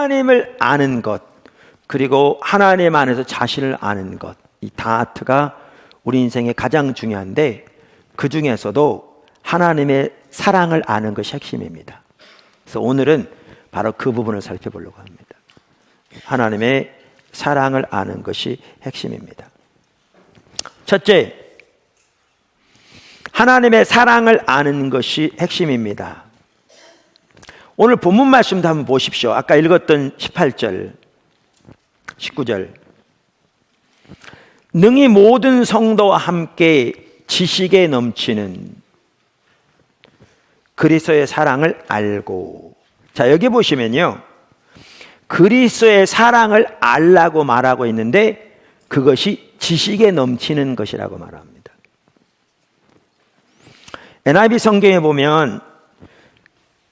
하나님을 아는 것, 그리고 하나님 안에서 자신을 아는 것, 이 다트가 우리 인생에 가장 중요한데 그 중에서도 하나님의 사랑을 아는 것이 핵심입니다. 그래서 오늘은 바로 그 부분을 살펴보려고 합니다. 하나님의 사랑을 아는 것이 핵심입니다. 첫째, 하나님의 사랑을 아는 것이 핵심입니다. 오늘 본문 말씀도 한번 보십시오. 아까 읽었던 18절, 19절. 능히 모든 성도와 함께 지식에 넘치는 그리스도의 사랑을 알고. 자, 여기 보시면요, 그리스도의 사랑을 알라고 말하고 있는데 그것이 지식에 넘치는 것이라고 말합니다. NIV 성경에 보면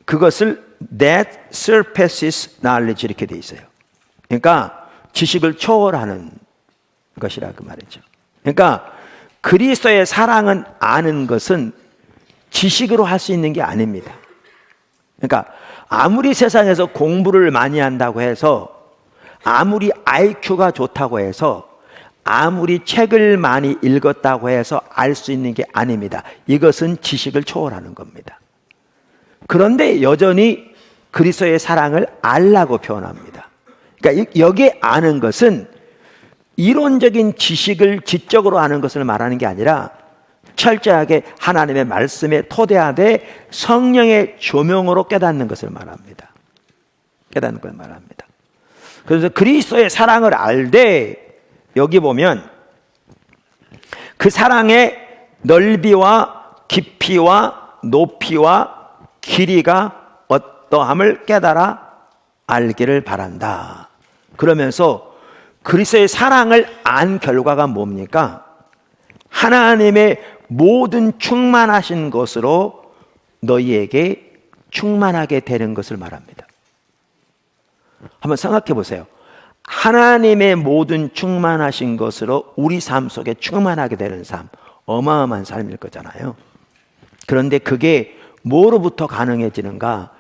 그것을 that surpasses knowledge 이렇게 돼 있어요. 그러니까 지식을 초월하는 것이라고 말이죠. 그러니까 그리스도의 사랑은 아는 것은 지식으로 할 수 있는 게 아닙니다. 그러니까 아무리 세상에서 공부를 많이 한다고 해서, 아무리 IQ가 좋다고 해서, 아무리 책을 많이 읽었다고 해서 알 수 있는 게 아닙니다. 이것은 지식을 초월하는 겁니다. 그런데 여전히 그리스도의 사랑을 알라고 표현합니다. 그러니까 여기에 아는 것은 이론적인 지식을 지적으로 아는 것을 말하는 게 아니라 철저하게 하나님의 말씀에 토대하되 성령의 조명으로 깨닫는 것을 말합니다. 깨닫는 걸 말합니다. 그래서 그리스도의 사랑을 알되 여기 보면 그 사랑의 넓이와 깊이와 높이와 길이가 어떠함을 깨달아 알기를 바란다. 그러면서 그리스도의 사랑을 안 결과가 뭡니까? 하나님의 모든 충만하신 것으로 너희에게 충만하게 되는 것을 말합니다. 한번 생각해 보세요. 하나님의 모든 충만하신 것으로 우리 삶 속에 충만하게 되는 삶, 어마어마한 삶일 거잖아요. 그런데 그게 뭐로부터 가능해지는가?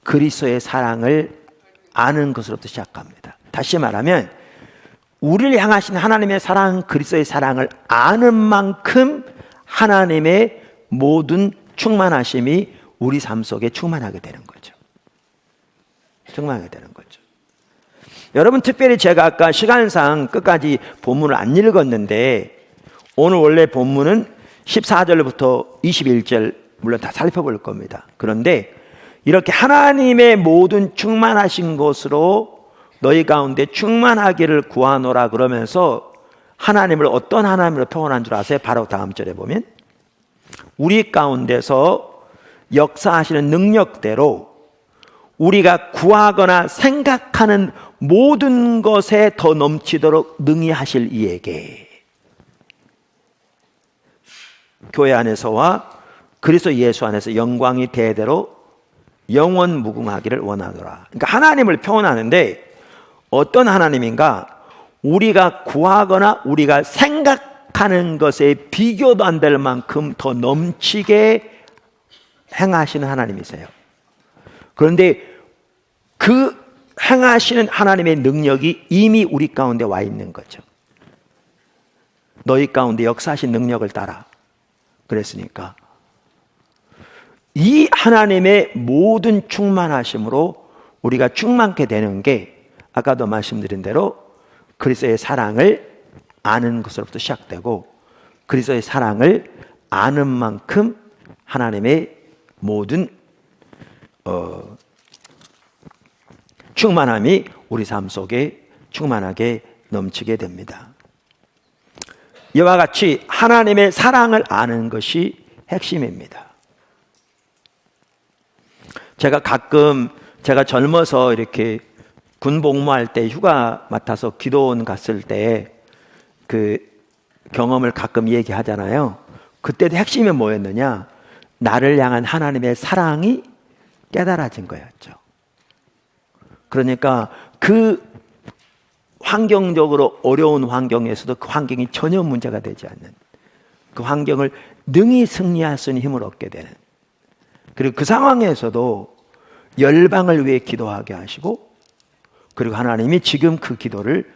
그리스도의 사랑을 아는 것으로부터 시작합니다. 다시 말하면 우리를 향하신 하나님의 사랑, 그리스도의 사랑을 아는 만큼 하나님의 모든 충만하심이 우리 삶 속에 충만하게 되는 거죠. 충만하게 되는 거죠. 여러분, 특별히 제가 아까 시간상 끝까지 본문을 안 읽었는데 오늘 원래 본문은 14절부터 21절 물론 다 살펴볼 겁니다. 그런데 이렇게 하나님의 모든 충만하신 것으로 너희 가운데 충만하기를 구하노라 그러면서 하나님을 어떤 하나님으로 표현한 줄 아세요? 바로 다음 절에 보면 우리 가운데서 역사하시는 능력대로 우리가 구하거나 생각하는 모든 것에 더 넘치도록 능히 하실 이에게 교회 안에서와 그리스도 예수 안에서 영광이 대대로 영원 무궁하기를 원하노라. 그러니까 하나님을 표현하는데 어떤 하나님인가? 우리가 구하거나 우리가 생각하는 것에 비교도 안 될 만큼 더 넘치게 행하시는 하나님이세요. 그런데 그 행하시는 하나님의 능력이 이미 우리 가운데 와 있는 거죠. 너희 가운데 역사하신 능력을 따라 그랬으니까 이 하나님의 모든 충만하심으로 우리가 충만케 되는 게 아까도 말씀드린 대로 그리스도의 사랑을 아는 것으로부터 시작되고 그리스도의 사랑을 아는 만큼 하나님의 모든 충만함이 우리 삶 속에 충만하게 넘치게 됩니다. 이와 같이 하나님의 사랑을 아는 것이 핵심입니다. 제가 가끔 제가 젊어서 이렇게 군 복무할 때 휴가 맡아서 기도원 갔을 때 그 경험을 가끔 얘기하잖아요. 그때도 핵심이 뭐였느냐? 나를 향한 하나님의 사랑이 깨달아진 거였죠. 그러니까 그 환경적으로 어려운 환경에서도 그 환경이 전혀 문제가 되지 않는 그 환경을 능히 승리할 수 있는 힘을 얻게 되는, 그리고 그 상황에서도 열방을 위해 기도하게 하시고 그리고 하나님이 지금 그 기도를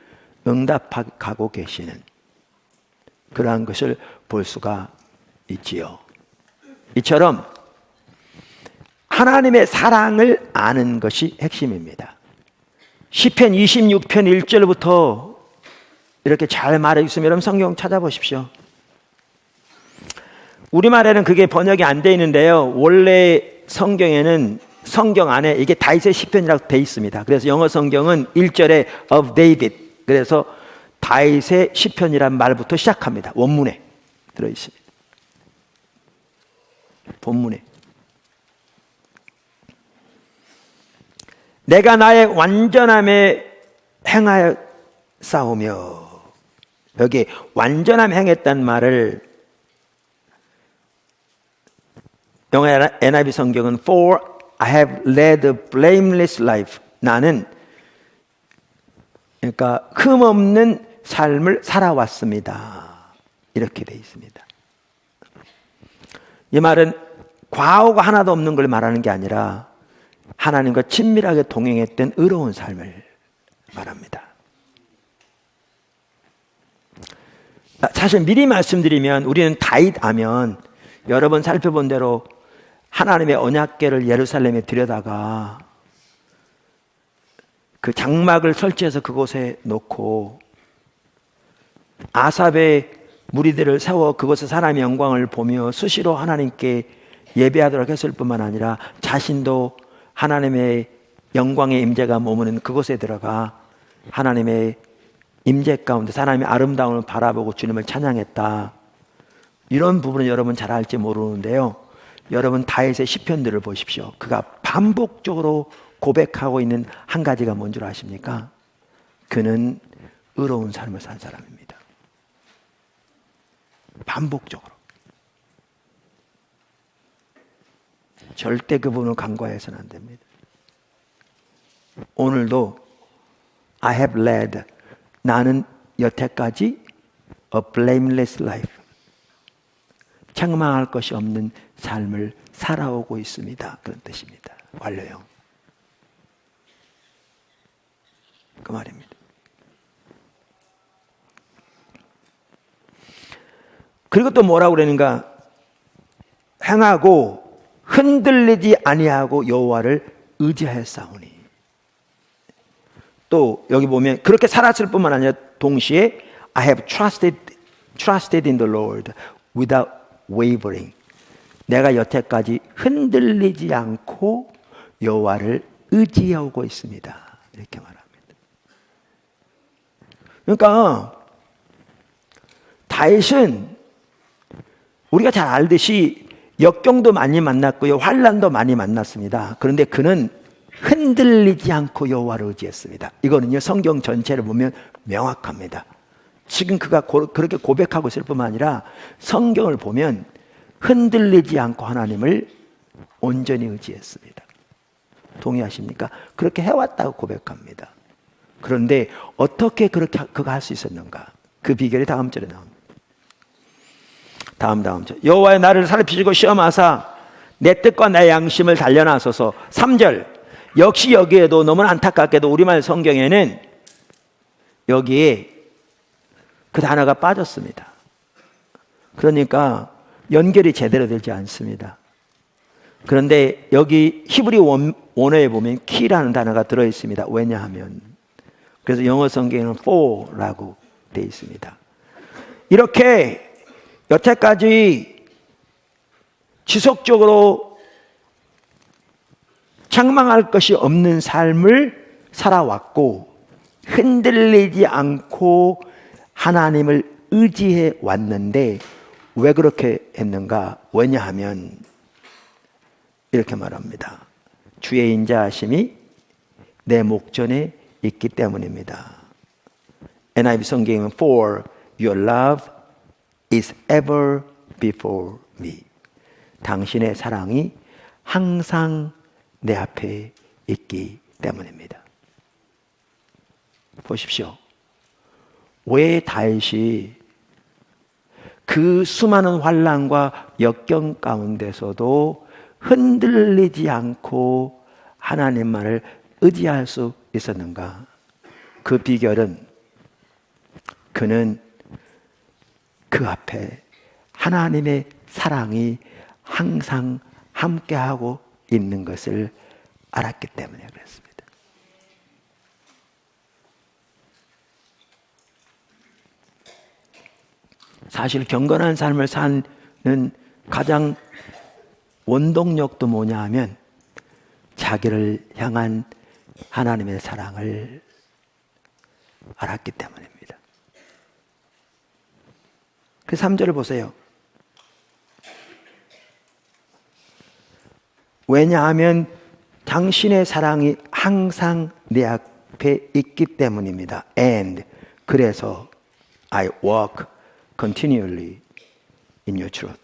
응답하고 계시는 그러한 것을 볼 수가 있지요. 이처럼 하나님의 사랑을 아는 것이 핵심입니다. 시편 26편 1절부터 이렇게 잘 말해 있으면 여러분 성경 찾아보십시오. 우리말에는 그게 번역이 안 돼 있는데요. 원래 성경에는 성경 안에 이게 다윗의 시편이라고 돼 있습니다. 그래서 영어 성경은 1절에 of David, 그래서 다윗의 시편이란 말부터 시작합니다. 원문에 들어 있습니다. 본문에. 내가 나의 완전함에 행하여 싸우며, 여기 완전함 행했다는 말을 영어 NIV 성경은 For I have led a blameless life. 나는 그러니까 흠없는 삶을 살아왔습니다. 이렇게 되어 있습니다. 이 말은 과오가 하나도 없는 걸 말하는 게 아니라 하나님과 친밀하게 동행했던 의로운 삶을 말합니다. 사실 미리 말씀드리면 우리는 다윗 하면 여러 번 살펴본 대로 하나님의 언약궤를 예루살렘에 들여다가 그 장막을 설치해서 그곳에 놓고 아삽의 무리들을 세워 그곳에 하나님의 영광을 보며 수시로 하나님께 예배하도록 했을 뿐만 아니라 자신도 하나님의 영광의 임재가 머무는 그곳에 들어가 하나님의 임재 가운데 하나님의 아름다움을 바라보고 주님을 찬양했다. 이런 부분은 여러분 잘 알지 모르는데요. 여러분 다윗의 시편들을 보십시오. 그가 반복적으로 고백하고 있는 한 가지가 뭔 줄 아십니까? 그는 의로운 삶을 산 사람입니다. 반복적으로. 절대 그 부분을 간과해서는 안 됩니다. 오늘도 I have led, 나는 여태까지 a blameless life, 책망할 것이 없는 삶을 살아오고 있습니다. 그런 뜻입니다. 완료형. 그 말입니다. 그리고 또 뭐라고 그러는가? 행하고 흔들리지 아니하고 여호와를 의지하였사오니. 또 여기 보면 그렇게 살았을 뿐만 아니라 동시에 I have trusted in the Lord without wavering. 내가 여태까지 흔들리지 않고 여호와를 의지하고 있습니다. 이렇게 말합니다. 그러니까 다윗은 우리가 잘 알듯이 역경도 많이 만났고요, 환난도 많이 만났습니다. 그런데 그는 흔들리지 않고 여호와를 의지했습니다. 이거는요 성경 전체를 보면 명확합니다. 지금 그가 그렇게 고백하고 있을 뿐만 아니라 성경을 보면 흔들리지 않고 하나님을 온전히 의지했습니다. 동의하십니까? 그렇게 해왔다고 고백합니다. 그런데 어떻게 그렇게 그가 할 수 있었는가? 그 비결이 다음 절에 나옵니다. 다음 절. 여호와의 나를 살피시고 시험하사 내 뜻과 내 양심을 단련하소서. 3절. 역시 여기에도 너무 안타깝게도 우리말 성경에는 여기에 그 단어가 빠졌습니다. 그러니까 연결이 제대로 되지 않습니다. 그런데 여기 히브리 원어에 보면 키라는 단어가 들어있습니다. 왜냐하면 그래서 영어 성경에는 for라고 되어 있습니다. 이렇게 여태까지 지속적으로 책망할 것이 없는 삶을 살아왔고 흔들리지 않고 하나님을 의지해 왔는데 왜 그렇게 했는가? 왜냐하면 이렇게 말합니다. 주의 인자하심이 내 목전에 있기 때문입니다. NIV 성경은 For your love is ever before me. 당신의 사랑이 항상 내 앞에 있기 때문입니다. 보십시오. 왜 다윗이 그 수많은 환난과 역경 가운데서도 흔들리지 않고 하나님만을 의지할 수 있었는가? 그 비결은 그는 그 앞에 하나님의 사랑이 항상 함께하고 있는 것을 알았기 때문에 그렇습니다. 사실 경건한 삶을 사는 가장 원동력도 뭐냐 하면 자기를 향한 하나님의 사랑을 알았기 때문입니다. 그 3절을 보세요. 왜냐하면 당신의 사랑이 항상 내 앞에 있기 때문입니다. And 그래서 I walk continually in your truth.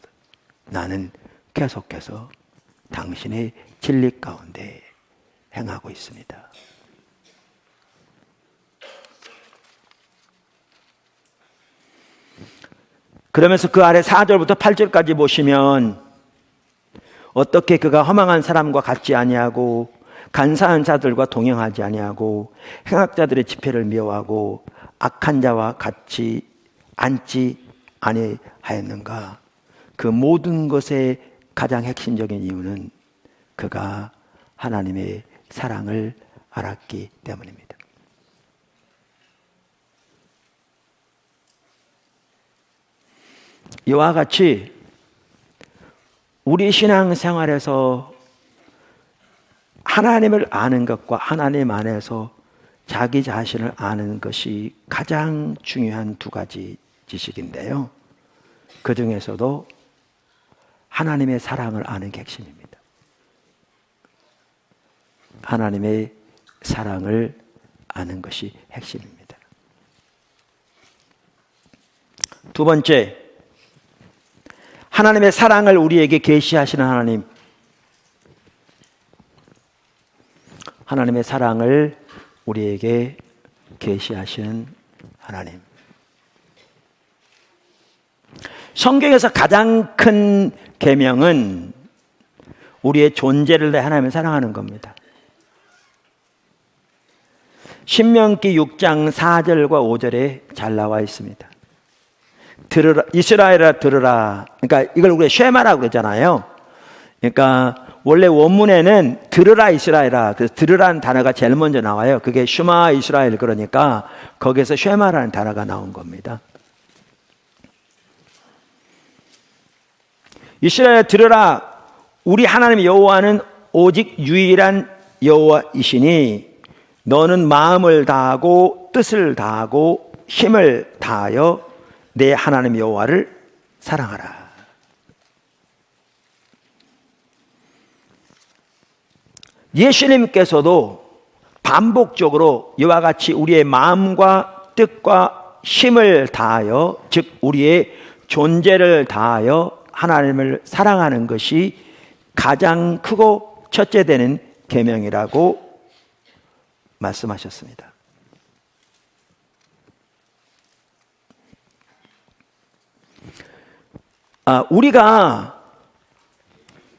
나는 계속해서 당신의 진리 가운데 행하고 있습니다. 그러면서 그 아래 4절부터 8절까지 보시면 어떻게 그가 허망한 사람과 같지 아니하고 간사한 자들과 동행하지 아니하고 행악자들의 집회를 미워하고 악한 자와 같이 앉지 아니하였는가? 그 모든 것의 가장 핵심적인 이유는 그가 하나님의 사랑을 알았기 때문입니다. 이와 같이 우리 신앙생활에서 하나님을 아는 것과 하나님 안에서 자기 자신을 아는 것이 가장 중요한 두 가지 지식인데요. 그 중에서도 하나님의 사랑을 아는 게 핵심입니다. 하나님의 사랑을 아는 것이 핵심입니다. 두 번째, 하나님의 사랑을 우리에게 계시하시는 하나님. 하나님의 사랑을 우리에게 계시하시는 하나님. 성경에서 가장 큰 계명은 우리의 존재를 내 하나님을 사랑하는 겁니다. 신명기 6장 4절과 5절에 잘 나와 있습니다. 들으라, 이스라엘아 들으라. 그러니까 이걸 우리가 쉐마라고 그러잖아요. 그러니까 원래 원문에는 들으라 이스라엘아. 그래서 들으라는 단어가 제일 먼저 나와요. 그게 슈마 이스라엘. 그러니까 거기에서 쉐마라는 단어가 나온 겁니다. 이스라엘 들으라. 우리 하나님 여호와는 오직 유일한 여호와이시니 너는 마음을 다하고 뜻을 다하고 힘을 다하여 내 하나님 여호와를 사랑하라. 예수님께서도 반복적으로 이와 같이 우리의 마음과 뜻과 힘을 다하여, 즉 우리의 존재를 다하여 하나님을 사랑하는 것이 가장 크고 첫째 되는 계명이라고 말씀하셨습니다. 우리가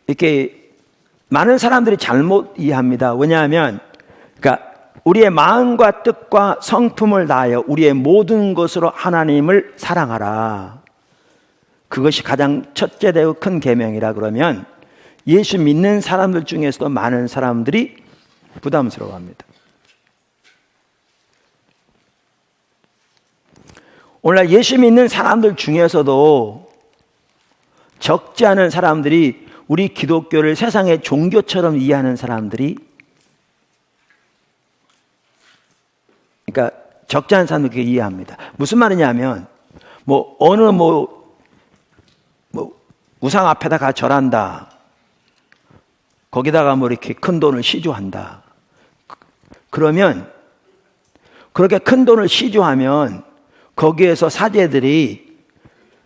이렇게 많은 사람들이 잘못 이해합니다. 왜냐하면 그러니까 우리의 마음과 뜻과 성품을 다하여 우리의 모든 것으로 하나님을 사랑하라. 그것이 가장 첫째 되고 큰 계명이라 그러면 예수 믿는 사람들 중에서도 많은 사람들이 부담스러워합니다. 오늘날 예수 믿는 사람들 중에서도 적지 않은 사람들이 우리 기독교를 세상의 종교처럼 이해하는 사람들이, 그러니까 적지 않은 사람들이 그렇게 이해합니다. 무슨 말이냐면 어느 우상 앞에다가 절한다. 거기다가 이렇게 큰 돈을 시주한다. 그러면 그렇게 큰 돈을 시주하면 거기에서 사제들이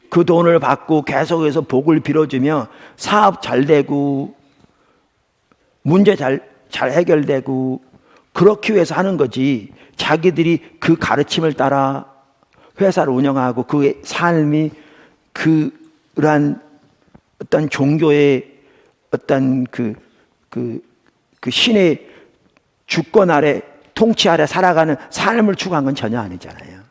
그 돈을 받고 계속해서 복을 빌어주며 사업 잘 되고 문제 잘 해결되고 그렇기 위해서 하는 거지, 자기들이 그 가르침을 따라 회사를 운영하고 그 삶이 그러한 어떤 종교의 어떤 그 신의 주권 아래 통치 아래 살아가는 삶을 추구한 건 전혀 아니잖아요.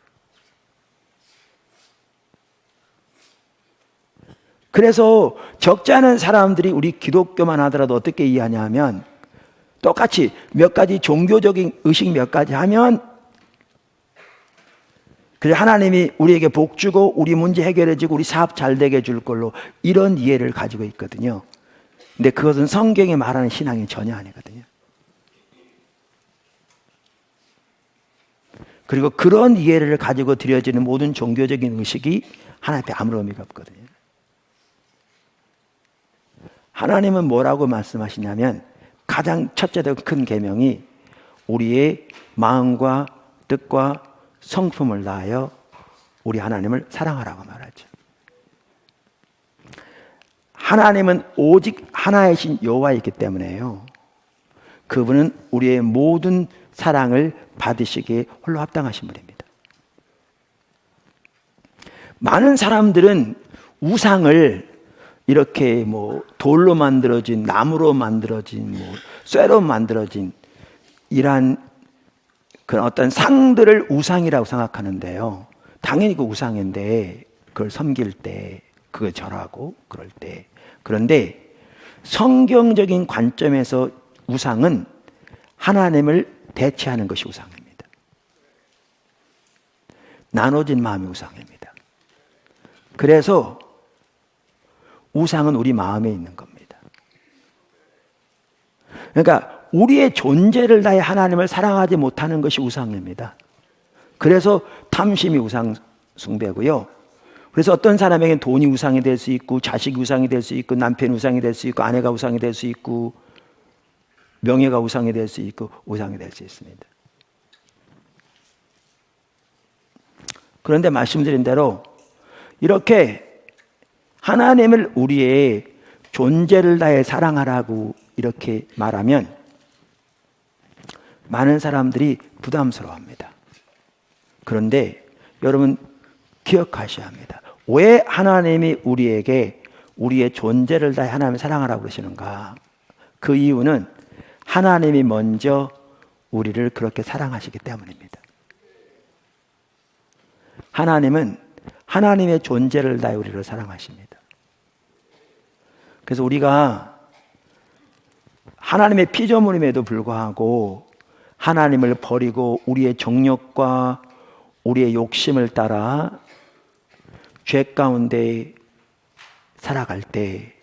그래서 적지 않은 사람들이 우리 기독교만 하더라도 어떻게 이해하냐 하면 똑같이 몇 가지 종교적인 의식 몇 가지 하면 그래서 하나님이 우리에게 복 주고 우리 문제 해결해 주고 우리 사업 잘 되게 해줄 걸로 이런 이해를 가지고 있거든요. 근데 그것은 성경이 말하는 신앙이 전혀 아니거든요. 그리고 그런 이해를 가지고 드려지는 모든 종교적인 의식이 하나님 앞에 아무런 의미가 없거든요. 하나님은 뭐라고 말씀하시냐면 가장 첫째로 큰 계명이 우리의 마음과 뜻과 성품을 다하여 우리 하나님을 사랑하라고 말하죠. 하나님은 오직 하나이신 여호와이기 때문에요. 그분은 우리의 모든 사랑을 받으시기에 홀로 합당하신 분입니다. 많은 사람들은 우상을 이렇게 돌로 만들어진, 나무로 만들어진, 쇠로 만들어진 이러한 그런 어떤 상들을 우상이라고 생각하는데요. 당연히 그 우상인데 그걸 섬길 때, 그걸 절하고 그럴 때. 그런데 성경적인 관점에서 우상은 하나님을 대체하는 것이 우상입니다. 나눠진 마음이 우상입니다. 그래서 우상은 우리 마음에 있는 겁니다. 그러니까 우리의 존재를 다해 하나님을 사랑하지 못하는 것이 우상입니다. 그래서 탐심이 우상 숭배고요. 그래서 어떤 사람에게는 돈이 우상이 될 수 있고 자식이 우상이 될 수 있고 남편이 우상이 될 수 있고 아내가 우상이 될 수 있고 명예가 우상이 될 수 있고 우상이 될 수 있습니다. 그런데 말씀드린 대로 이렇게 하나님을 우리의 존재를 다해 사랑하라고 이렇게 말하면 많은 사람들이 부담스러워합니다. 그런데 여러분 기억하셔야 합니다. 왜 하나님이 우리에게 우리의 존재를 다해 하나님을 사랑하라고 그러시는가? 그 이유는 하나님이 먼저 우리를 그렇게 사랑하시기 때문입니다. 하나님은 하나님의 존재를 다해 우리를 사랑하십니다. 그래서 우리가 하나님의 피조물임에도 불구하고 하나님을 버리고 우리의 정욕과 우리의 욕심을 따라 죄 가운데 살아갈 때,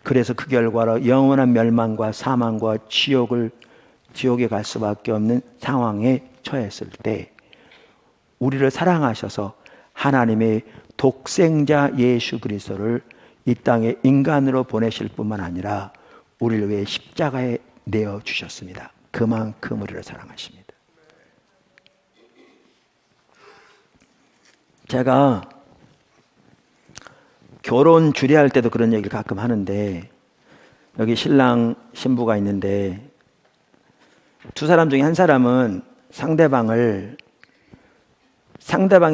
그래서 그 결과로 영원한 멸망과 사망과 지옥에 갈 수밖에 없는 상황에 처했을 때 우리를 사랑하셔서 하나님의 독생자 예수 그리스도를 이 땅에 인간으로 보내실 뿐만 아니라 우리를 위해 십자가에 내어주셨습니다. 그만큼 우리를 사랑하십니다. 제가 결혼 주례할 때도 그런 얘기를 가끔 하는데, 여기 신랑 신부가 있는데 두 사람 중에 한 사람은 상대방이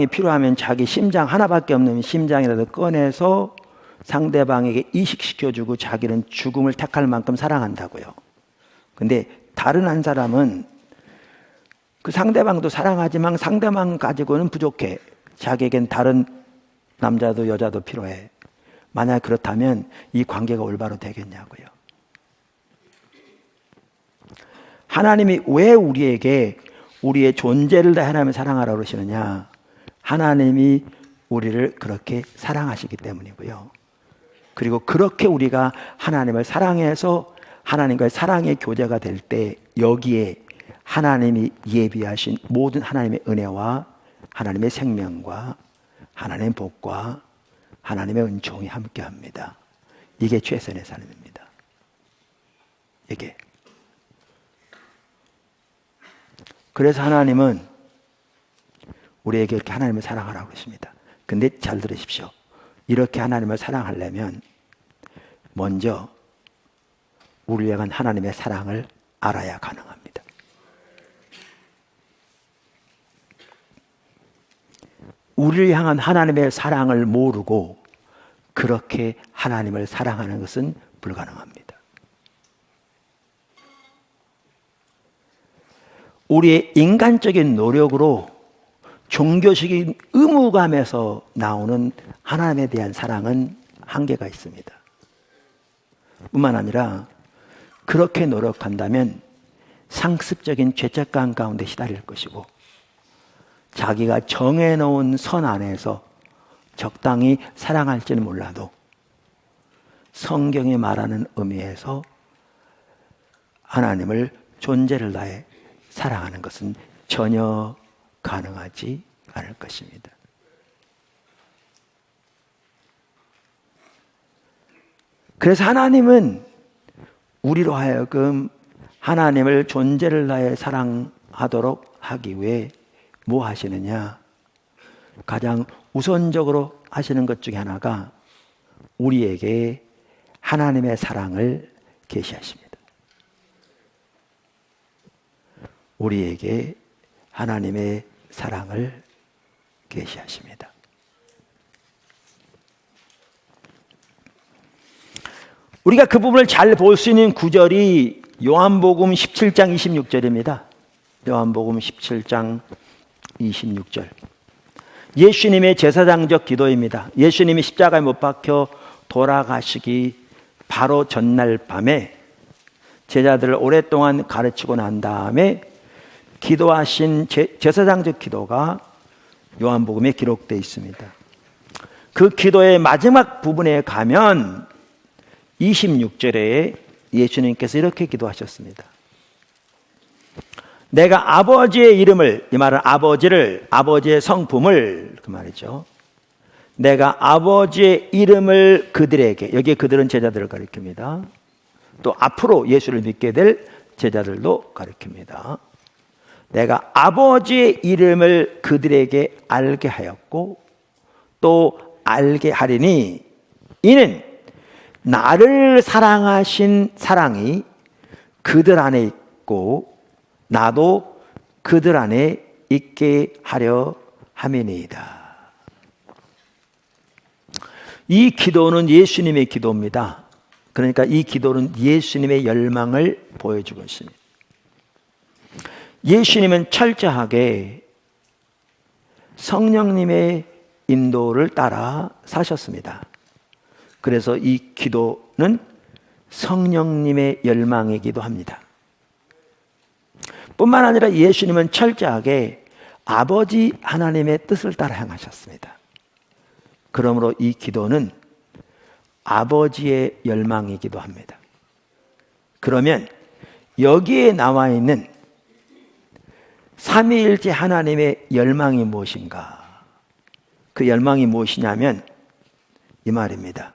필요하면 자기 심장 하나밖에 없는 심장이라도 꺼내서 상대방에게 이식시켜주고 자기는 죽음을 택할 만큼 사랑한다고요. 근데 다른 한 사람은 그 상대방도 사랑하지만 상대방 가지고는 부족해. 자기에겐 다른 남자도 여자도 필요해. 만약 그렇다면 이 관계가 올바로 되겠냐고요. 하나님이 왜 우리에게 우리의 존재를 다해 하나님을 사랑하라고 그러시느냐? 하나님이 우리를 그렇게 사랑하시기 때문이고요. 그리고 그렇게 우리가 하나님을 사랑해서 하나님과의 사랑의 교제가 될 때 여기에 하나님이 예비하신 모든 하나님의 은혜와 하나님의 생명과 하나님의 복과 하나님의 은총이 함께합니다. 이게 최선의 삶입니다. 이게. 그래서 하나님은 우리에게 이렇게 하나님을 사랑하라고 하십니다. 근데 잘 들으십시오. 이렇게 하나님을 사랑하려면 먼저 우리를 향한 하나님의 사랑을 알아야 가능합니다. 우리를 향한 하나님의 사랑을 모르고 그렇게 하나님을 사랑하는 것은 불가능합니다. 우리의 인간적인 노력으로 종교적인 의무감에서 나오는 하나님에 대한 사랑은 한계가 있습니다. 뿐만 아니라 그렇게 노력한다면 상습적인 죄책감 가운데 시달릴 것이고 자기가 정해놓은 선 안에서 적당히 사랑할지는 몰라도 성경이 말하는 의미에서 하나님을 존재를 다해 사랑하는 것은 전혀 가능하지 않을 것입니다. 그래서 하나님은 우리로 하여금 하나님을 존재를 다해 사랑하도록 하기 위해 뭐 하시느냐? 가장 우선적으로 하시는 것 중에 하나가 우리에게 하나님의 사랑을 계시하십니다. 우리에게 하나님의 사랑을 계시하십니다. 우리가 그 부분을 잘 볼 수 있는 구절이 요한복음 17장 26절입니다. 요한복음 17장 26절. 예수님의 제사장적 기도입니다. 예수님이 십자가에 못 박혀 돌아가시기 바로 전날 밤에 제자들을 오랫동안 가르치고 난 다음에 기도하신 제사장적 기도가 요한복음에 기록되어 있습니다. 그 기도의 마지막 부분에 가면 26절에 예수님께서 이렇게 기도하셨습니다. 내가 아버지의 이름을, 이 말은 아버지를, 아버지의 성품을, 그 말이죠. 내가 아버지의 이름을 그들에게, 여기에 그들은 제자들을 가리킵니다. 또 앞으로 예수를 믿게 될 제자들도 가리킵니다. 내가 아버지의 이름을 그들에게 알게 하였고 또 알게 하리니 이는 나를 사랑하신 사랑이 그들 안에 있고 나도 그들 안에 있게 하려 함이니이다. 이 기도는 예수님의 기도입니다. 그러니까 이 기도는 예수님의 열망을 보여주고 있습니다. 예수님은 철저하게 성령님의 인도를 따라 사셨습니다. 그래서 이 기도는 성령님의 열망이기도 합니다. 뿐만 아니라 예수님은 철저하게 아버지 하나님의 뜻을 따라 행하셨습니다. 그러므로 이 기도는 아버지의 열망이기도 합니다. 그러면 여기에 나와 있는 삼위일체 하나님의 열망이 무엇인가? 그 열망이 무엇이냐면 이 말입니다.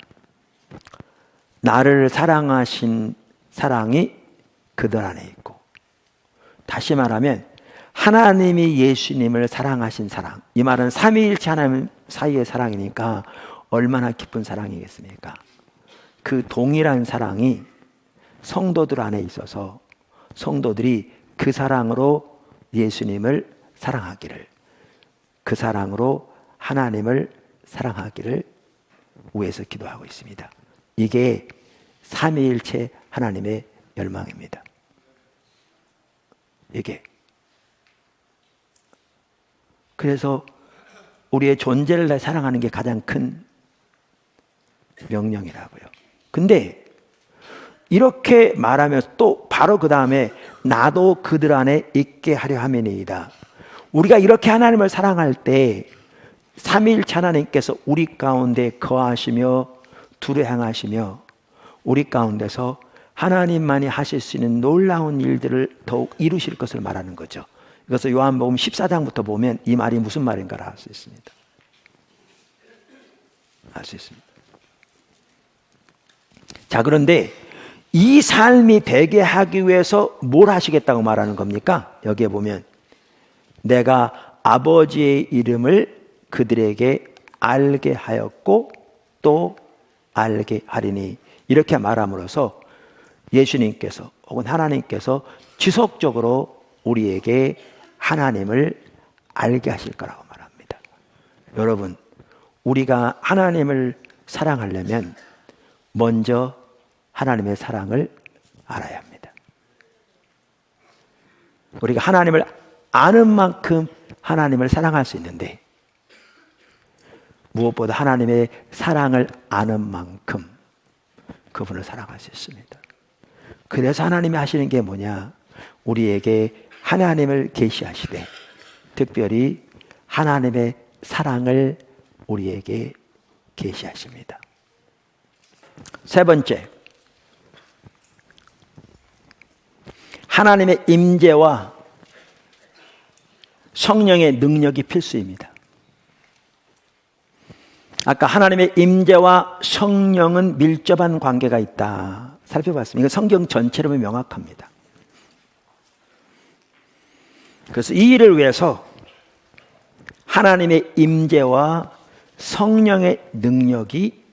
나를 사랑하신 사랑이 그들 안에 있고, 다시 말하면 하나님이 예수님을 사랑하신 사랑, 이 말은 삼위일체 하나님 사이의 사랑이니까 얼마나 깊은 사랑이겠습니까? 그 동일한 사랑이 성도들 안에 있어서 성도들이 그 사랑으로 예수님을 사랑하기를, 그 사랑으로 하나님을 사랑하기를 위해서 기도하고 있습니다. 이게 삼위일체 하나님의 열망입니다. 이게. 그래서 우리의 존재를 다 사랑하는 게 가장 큰 명령이라고요. 근데 이렇게 말하면서 또 바로 그 다음에 나도 그들 안에 있게 하려 함이니이다. 우리가 이렇게 하나님을 사랑할 때 삼위일체 하나님께서 우리 가운데 거하시며 두루 행하시며 우리 가운데서 하나님만이 하실 수 있는 놀라운 일들을 더욱 이루실 것을 말하는 거죠. 이것을 요한복음 14장부터 보면 이 말이 무슨 말인가를 알 수 있습니다. 알 수 있습니다. 자, 그런데 이 삶이 되게 하기 위해서 뭘 하시겠다고 말하는 겁니까? 여기에 보면 내가 아버지의 이름을 그들에게 알게 하였고 또 알게 하리니, 이렇게 말함으로써 예수님께서 혹은 하나님께서 지속적으로 우리에게 하나님을 알게 하실 거라고 말합니다. 여러분, 우리가 하나님을 사랑하려면 먼저 하나님의 사랑을 알아야 합니다. 우리가 하나님을 아는 만큼 하나님을 사랑할 수 있는데, 무엇보다 하나님의 사랑을 아는 만큼 그분을 사랑할 수 있습니다. 그래서 하나님이 하시는 게 뭐냐? 우리에게 하나님을 계시하시되, 특별히 하나님의 사랑을 우리에게 계시하십니다. 세 번째, 하나님의 임재와 성령의 능력이 필수입니다. 아까 하나님의 임재와 성령은 밀접한 관계가 있다 살펴봤습니다. 이건 성경 전체로 보면 명확합니다. 그래서 이 일을 위해서 하나님의 임재와 성령의 능력이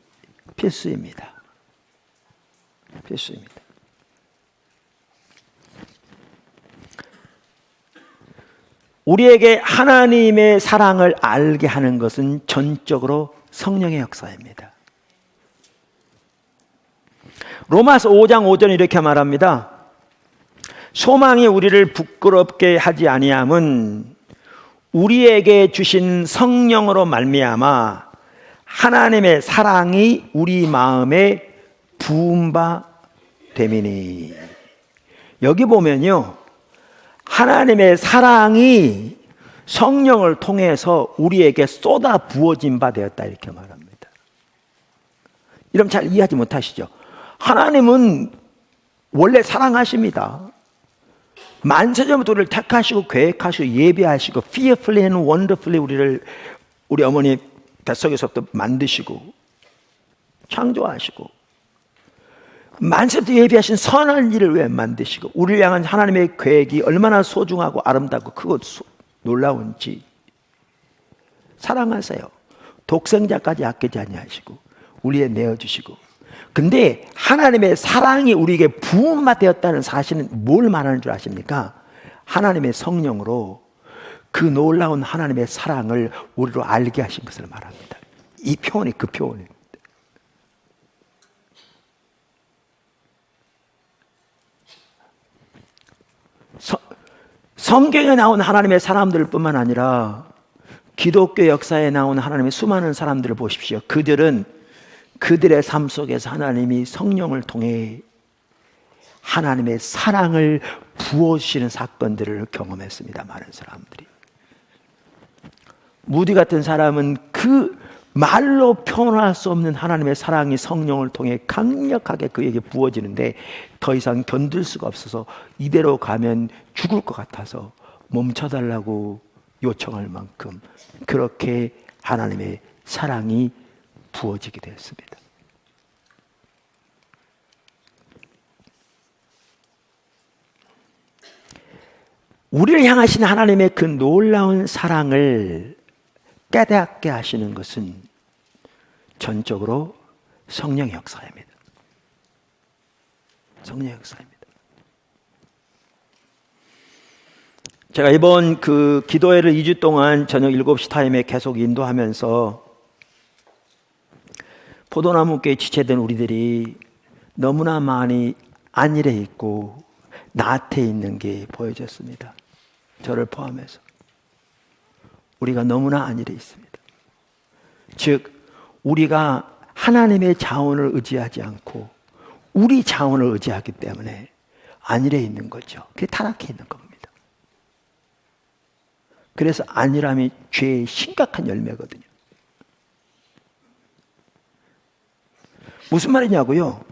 필수입니다. 필수입니다. 우리에게 하나님의 사랑을 알게 하는 것은 전적으로 성령의 역사입니다. 로마서 5장 5절에 이렇게 말합니다. 소망이 우리를 부끄럽게 하지 아니함은 우리에게 주신 성령으로 말미암아 하나님의 사랑이 우리 마음에 부은 바 됨이니. 여기 보면요, 하나님의 사랑이 성령을 통해서 우리에게 쏟아 부어진 바 되었다 이렇게 말합니다. 이러면 잘 이해하지 못하시죠? 하나님은 원래 사랑하십니다. 만세전부터 우리를 택하시고 계획하시고 예비하시고 fearfully and wonderfully 우리 어머니 뱃속에서부터 만드시고 창조하시고 만세부터 예비하신 선한 일을 왜 만드시고 우리를 향한 하나님의 계획이 얼마나 소중하고 아름답고 크고 놀라운지 사랑하세요. 독생자까지 아끼지 아니하시고 우리에 내어주시고. 근데 하나님의 사랑이 우리에게 부음바 되었다는 사실은 뭘 말하는 줄 아십니까? 하나님의 성령으로 그 놀라운 하나님의 사랑을 우리로 알게 하신 것을 말합니다. 이 표현이 그 표현입니다. 성경에 나온 하나님의 사람들 뿐만 아니라 기독교 역사에 나온 하나님의 수많은 사람들을 보십시오. 그들은 그들의 삶 속에서 하나님이 성령을 통해 하나님의 사랑을 부어주시는 사건들을 경험했습니다. 많은 사람들이. 무디 같은 사람은 그 말로 표현할 수 없는 하나님의 사랑이 성령을 통해 강력하게 그에게 부어지는데 더 이상 견딜 수가 없어서 이대로 가면 죽을 것 같아서 멈춰달라고 요청할 만큼 그렇게 하나님의 사랑이 부어지게 되었습니다. 우리를 향하신 하나님의 그 놀라운 사랑을 깨닫게 하시는 것은 전적으로 성령의 역사입니다. 성령의 역사입니다. 제가 이번 그 기도회를 2주 동안 저녁 7시 타임에 계속 인도하면서 포도나무께 지체된 우리들이 너무나 많이 안일해 있고 나태해 있는 게 보여졌습니다. 저를 포함해서. 우리가 너무나 안일해 있습니다. 즉 우리가 하나님의 자원을 의지하지 않고 우리 자원을 의지하기 때문에 안일해 있는 거죠. 그게 타락해 있는 겁니다. 그래서 안일함이 죄의 심각한 열매거든요. 무슨 말이냐고요?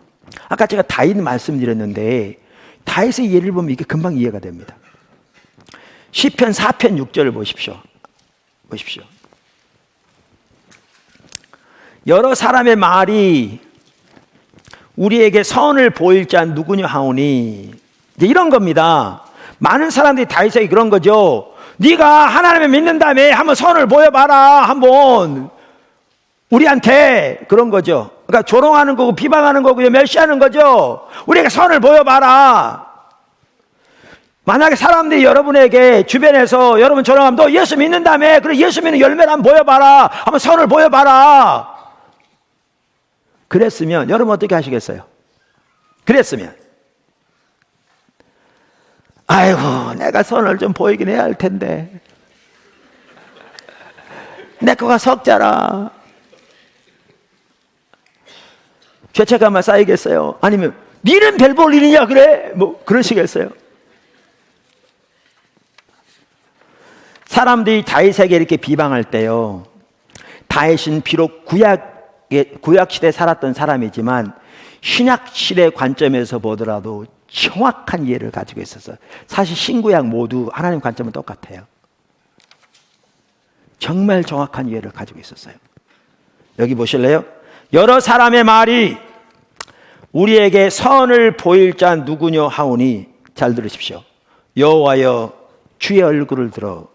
아까 제가 다윗 말씀드렸는데 다윗의 예를 보면 이게 금방 이해가 됩니다. 시편 4편 6절을 보십시오. 여러 사람의 말이 우리에게 선을 보일 자 누구냐 하오니, 이제 이런 겁니다. 많은 사람들이 다윗에게 그런 거죠. 네가 하나님을 믿는다며 한번 선을 보여봐라. 한번 우리한테 그런 거죠. 그러니까 조롱하는 거고 비방하는 거고요, 멸시하는 거죠. 우리에게 선을 보여봐라. 만약에 사람들이 여러분에게 주변에서 여러분 조롱하면 너 예수 믿는다며, 그래 예수 믿는 열매를 한번 보여봐라. 한번 선을 보여봐라. 그랬으면 여러분 어떻게 하시겠어요? 그랬으면 아이고, 내가 선을 좀 보이긴 해야 할 텐데. 내 거가 석자라. 죄책감만 쌓이겠어요? 아니면 니는 별 볼 일이냐 그래? 뭐 그러시겠어요? 사람들이 다윗에게 이렇게 비방할 때요, 다윗은 비록 구약 시대에 살았던 사람이지만 신약 시대 관점에서 보더라도 정확한 이해를 가지고 있어서, 사실 신구약 모두 하나님 관점은 똑같아요. 정말 정확한 이해를 가지고 있었어요. 여기 보실래요? 여러 사람의 말이 우리에게 선을 보일 자 누구뇨 하오니, 잘 들으십시오. 여호와여 주의 얼굴을 들어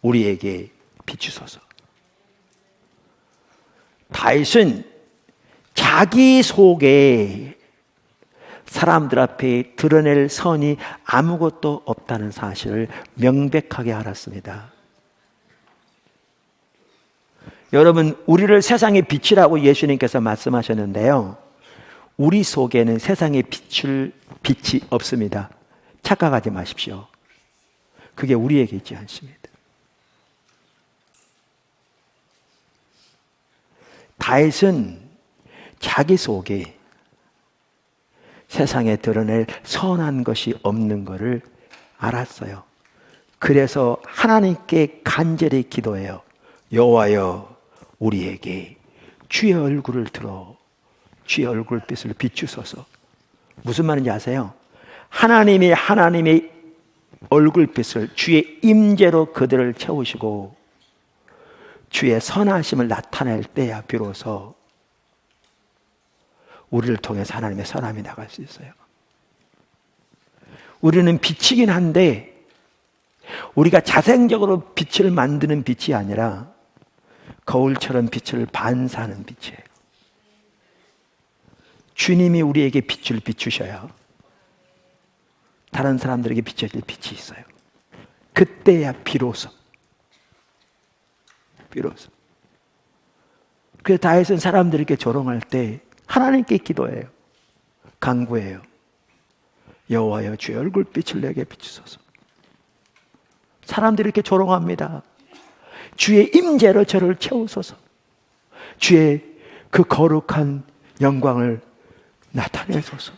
우리에게 비추소서. 다윗은 자기 속에 사람들 앞에 드러낼 선이 아무것도 없다는 사실을 명백하게 알았습니다. 여러분, 우리를 세상의 빛이라고 예수님께서 말씀하셨는데요, 우리 속에는 세상에 비출 빛이 없습니다. 착각하지 마십시오. 그게 우리에게 있지 않습니다. 다윗은 자기 속에 세상에 드러낼 선한 것이 없는 것을 알았어요. 그래서 하나님께 간절히 기도해요. 여호와여 우리에게 주의 얼굴을 들어 주의 얼굴빛을 비추소서. 무슨 말인지 아세요? 하나님의 얼굴빛을, 주의 임재로 그들을 채우시고 주의 선하심을 나타낼 때야 비로소 우리를 통해서 하나님의 선함이 나갈 수 있어요. 우리는 빛이긴 한데 우리가 자생적으로 빛을 만드는 빛이 아니라 거울처럼 빛을 반사하는 빛이에요. 주님이 우리에게 빛을 비추셔야 다른 사람들에게 비춰질 빛이 있어요. 그때야 비로소. 그래서 다윗은 사람들에게 조롱할 때 하나님께 기도해요. 간구해요. 여호와여 주의 얼굴빛을 내게 비추소서. 사람들이 이렇게 조롱합니다. 주의 임재로 저를 채우소서. 주의 그 거룩한 영광을 나타내소서.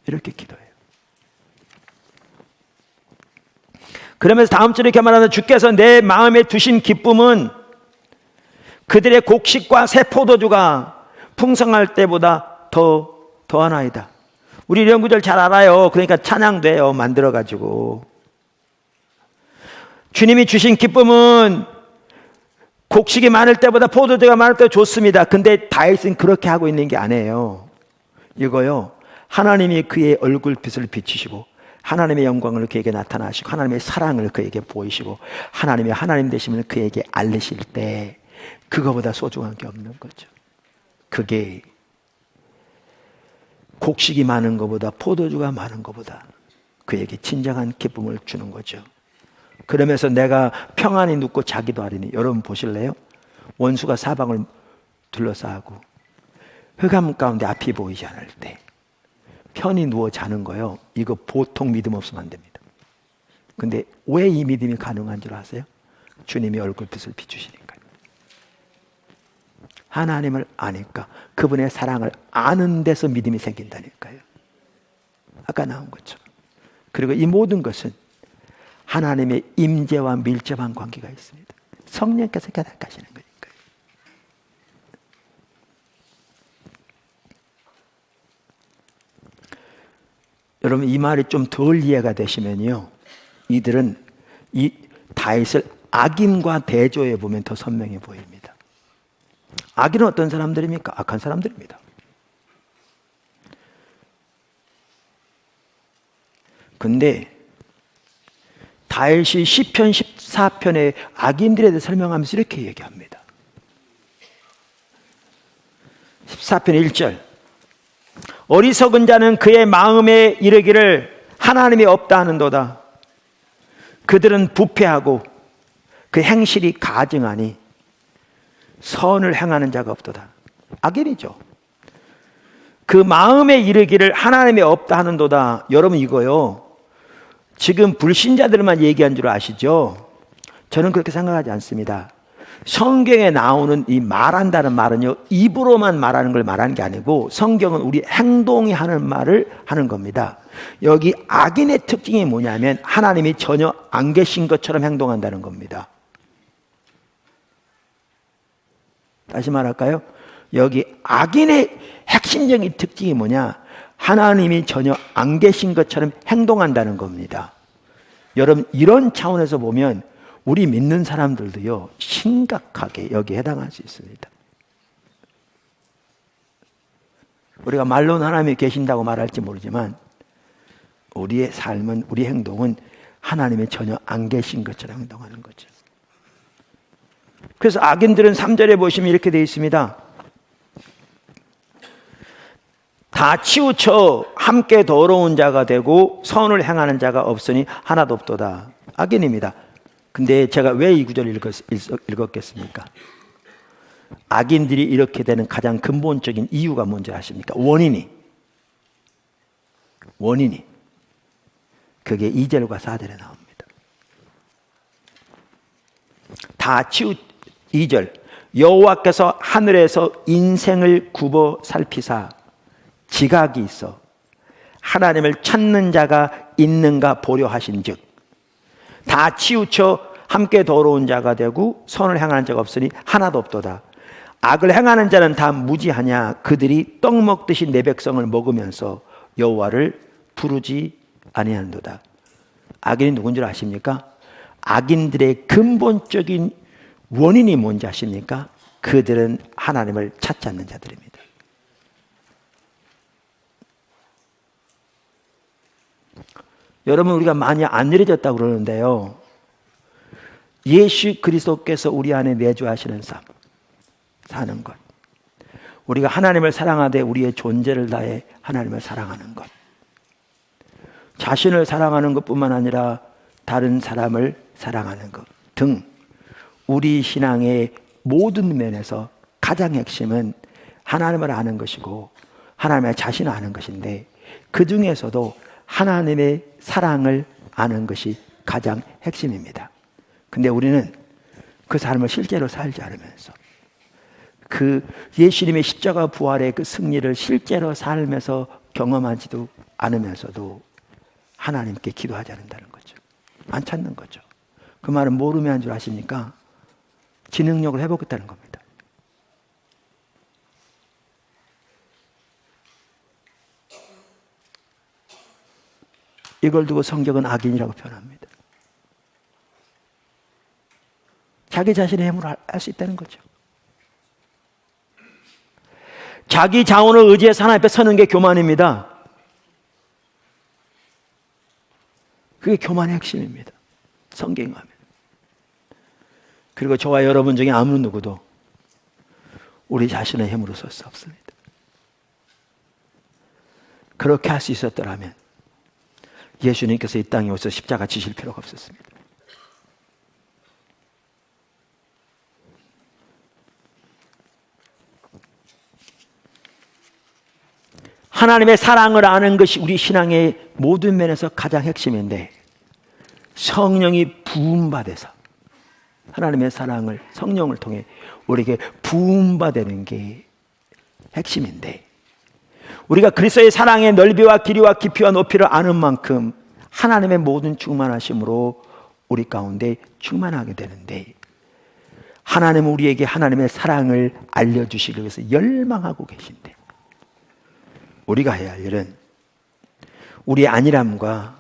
이렇게 기도해요. 그러면서 다음 절에 이렇게 말하는, 주께서 내 마음에 두신 기쁨은 그들의 곡식과 새 포도주가 풍성할 때보다 더하나이다. 우리 이런 구절 잘 알아요. 그러니까 찬양돼요, 만들어가지고. 주님이 주신 기쁨은 곡식이 많을 때보다 포도주가 많을 때 좋습니다. 근데 다윗은 그렇게 하고 있는 게 아니에요. 이거요, 하나님이 그의 얼굴빛을 비추시고 하나님의 영광을 그에게 나타나시고 하나님의 사랑을 그에게 보이시고 하나님의 하나님 되심을 그에게 알리실 때 그거보다 소중한 게 없는 거죠. 그게 곡식이 많은 것보다 포도주가 많은 것보다 그에게 진정한 기쁨을 주는 거죠. 그러면서 내가 평안히 눕고 자기도 하리니, 여러분 보실래요? 원수가 사방을 둘러싸고 흑암 가운데 앞이 보이지 않을 때 편히 누워 자는 거요, 이거 보통 믿음 없으면 안 됩니다. 근데 왜 이 믿음이 가능한 줄 아세요? 주님이 얼굴빛을 비추시니까요. 하나님을 아니까, 그분의 사랑을 아는 데서 믿음이 생긴다니까요. 아까 나온 것처럼. 그리고 이 모든 것은 하나님의 임재와 밀접한 관계가 있습니다. 성령께서 깨닫게 하시는 거니까요. 여러분, 이 말이 좀 덜 이해가 되시면요, 이들은 이 다윗을 악인과 대조해 보면 더 선명해 보입니다. 악인은 어떤 사람들입니까? 악한 사람들입니다. 근데 다윗이 시편 14편에 악인들에 대해 설명하면서 이렇게 얘기합니다. 14편 1절, 어리석은 자는 그의 마음에 이르기를 하나님이 없다 하는도다. 그들은 부패하고 그 행실이 가증하니 선을 행하는 자가 없도다. 악인이죠. 그 마음에 이르기를 하나님이 없다 하는도다. 여러분 이거요, 지금 불신자들만 얘기한 줄 아시죠? 저는 그렇게 생각하지 않습니다. 성경에 나오는 이 말한다는 말은요, 입으로만 말하는 걸 말하는 게 아니고 성경은 우리 행동이 하는 말을 하는 겁니다. 여기 악인의 특징이 뭐냐면 하나님이 전혀 안 계신 것처럼 행동한다는 겁니다. 다시 말할까요? 여기 악인의 핵심적인 특징이 뭐냐? 하나님이 전혀 안 계신 것처럼 행동한다는 겁니다. 여러분, 이런 차원에서 보면 우리 믿는 사람들도요, 심각하게 여기에 해당할 수 있습니다. 우리가 말로는 하나님이 계신다고 말할지 모르지만 우리의 삶은, 우리 행동은 하나님이 전혀 안 계신 것처럼 행동하는 거죠. 그래서 악인들은 3절에 보시면 이렇게 되어 있습니다. 다 치우쳐 함께 더러운 자가 되고 선을 행하는 자가 없으니 하나도 없도다. 악인입니다. 근데 제가 왜 이 구절을 읽었겠습니까? 악인들이 이렇게 되는 가장 근본적인 이유가 뭔지 아십니까? 원인이. 그게 2절과 4절에 나옵니다. 다 2절. 여호와께서 하늘에서 인생을 굽어 살피사 지각이 있어 하나님을 찾는 자가 있는가 보려 하신즉 다 치우쳐 함께 더러운 자가 되고 선을 행하는 자가 없으니 하나도 없도다. 악을 행하는 자는 다 무지하냐? 그들이 떡 먹듯이 내 백성을 먹으면서 여호와를 부르지 아니하는도다. 악인이 누군 줄 아십니까? 악인들의 근본적인 원인이 뭔지 아십니까? 그들은 하나님을 찾지 않는 자들입니다. 여러분, 우리가 많이 안 이루어졌다고 그러는데요, 예수 그리스도께서 우리 안에 내주하시는 삶, 사는 것, 우리가 하나님을 사랑하되 우리의 존재를 다해 하나님을 사랑하는 것, 자신을 사랑하는 것뿐만 아니라 다른 사람을 사랑하는 것 등 우리 신앙의 모든 면에서 가장 핵심은 하나님을 아는 것이고 하나님의 자신을 아는 것인데, 그 중에서도 하나님의 사랑을 아는 것이 가장 핵심입니다. 근데 우리는 그 삶을 실제로 살지 않으면서, 그 예수님의 십자가 부활의 그 승리를 실제로 살면서 경험하지도 않으면서도 하나님께 기도하지 않는다는 거죠. 안 찾는 거죠. 그 말은 뭘 의미하는 줄 아십니까? 지능력을 회복했다는 겁니다. 이걸 두고 성경은 악인이라고 표현합니다. 자기 자신의 힘으로 할 수 있다는 거죠. 자기 자원을 의지해서 하나님 앞에 서는 게 교만입니다. 그게 교만의 핵심입니다. 성경에 가면. 그리고 저와 여러분 중에 아무 누구도 우리 자신의 힘으로 설 수 없습니다. 그렇게 할 수 있었더라면 예수님께서 이 땅에 오셔서 십자가 지실 필요가 없었습니다. 하나님의 사랑을 아는 것이 우리 신앙의 모든 면에서 가장 핵심인데, 성령이 부음받아서 하나님의 사랑을 성령을 통해 우리에게 부음받는 게 핵심인데, 우리가 그리스도의 사랑의 넓이와 길이와 깊이와 높이를 아는 만큼 하나님의 모든 충만하심으로 우리 가운데 충만하게 되는데, 하나님은 우리에게 하나님의 사랑을 알려주시기 위해서 열망하고 계신데, 우리가 해야 할 일은 우리의 안일함과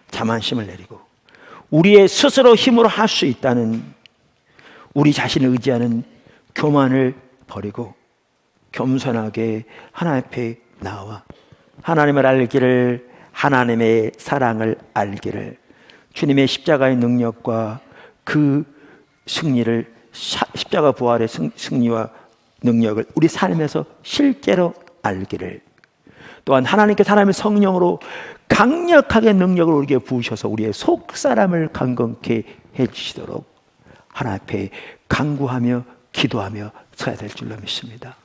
자만심을 내리고 우리의 스스로 힘으로 할 수 있다는 우리 자신을 의지하는 교만을 버리고 겸손하게 하나님 앞에 나와 하나님을 알기를, 하나님의 사랑을 알기를, 주님의 십자가의 능력과 그 승리를, 십자가 부활의 승리와 능력을 우리 삶에서 실제로 알기를, 또한 하나님께 사람의 성령으로 강력하게 능력을 우리에게 부으셔서 우리의 속사람을 강건케 해주시도록 하나님 앞에 간구하며 기도하며 서야 될 줄로 믿습니다.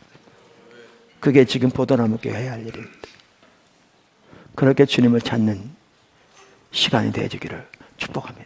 그게 지금 포도나무 교회 해야 할 일입니다. 그렇게 주님을 찾는 시간이 되어지기를 축복합니다.